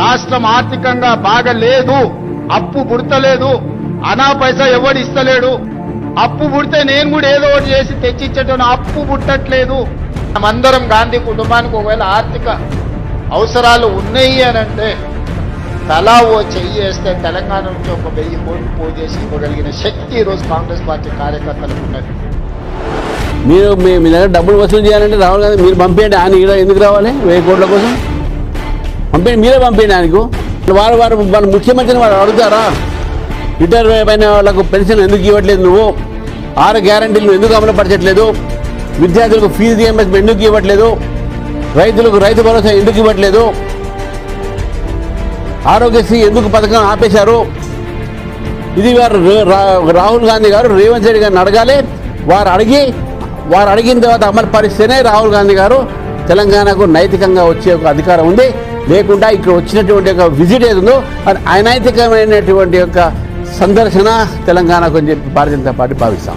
రాష్ట్రం ఆర్థికంగా బాగలేదు, అప్పు పుడతలేదు, అనా పైసా ఎవడు ఇస్తలేడు. అప్పు పుడితే నేను కూడా ఏదో ఒకటి చేసి తెచ్చిచ్చేటోను, అప్పు పుట్టట్లేదు. మనమందరం గాంధీ కుటుంబానికి ఒకవేళ ఆర్థిక అవసరాలు ఉన్నాయి అనంటే తలా ఓ చెయ్యి వేస్తే తెలంగాణ నుంచి ఒక 1000 కోట్లు పోజేసి ఇవ్వగలిగిన శక్తి ఈరోజు కాంగ్రెస్ పార్టీ కార్యకర్తలకు ఉన్నది. మీరు మీ దగ్గర డబ్బులు వసూలు చేయాలంటే రాహుల్ గాంధీ మీరు పంపేయండి. ఆయన ఇక్కడ ఎందుకు రావాలి 1000 కోట్ల కోసం? పంపేయండి, మీరే పంపేయండి ఆయనకు. వాళ్ళ ముఖ్యమంత్రిని వాళ్ళు అడుగుతారా? రిటైర్ అయిన వాళ్ళకు పెన్షన్ ఎందుకు ఇవ్వట్లేదు, నువ్వు 6 గ్యారంటీలు నువ్వు ఎందుకు అమలుపరచట్లేదు, విద్యార్థులకు ఫీజు రీయింబర్స్మెంట్ ఎందుకు ఇవ్వట్లేదు, రైతులకు రైతు భరోసా ఎందుకు ఇవ్వట్లేదు, ఆరోగ్యశ్రీ ఎందుకు పథకం ఆపేశారు? ఇది వారు రాహుల్ గాంధీ గారు రేవంత్ రెడ్డి గారిని అడగాలి. వారు అడిగిన తర్వాత అమలు పరిస్తేనే రాహుల్ గాంధీ గారు తెలంగాణకు నైతికంగా వచ్చే ఒక అధికారం ఉంది. లేకుండా ఇక్కడ వచ్చినటువంటి ఒక విజిట్ ఏదో అది అనైతికమైనటువంటి యొక్క సందర్శన తెలంగాణకు అని చెప్పి భారతీయ జనతా పార్టీ భావిస్తాం.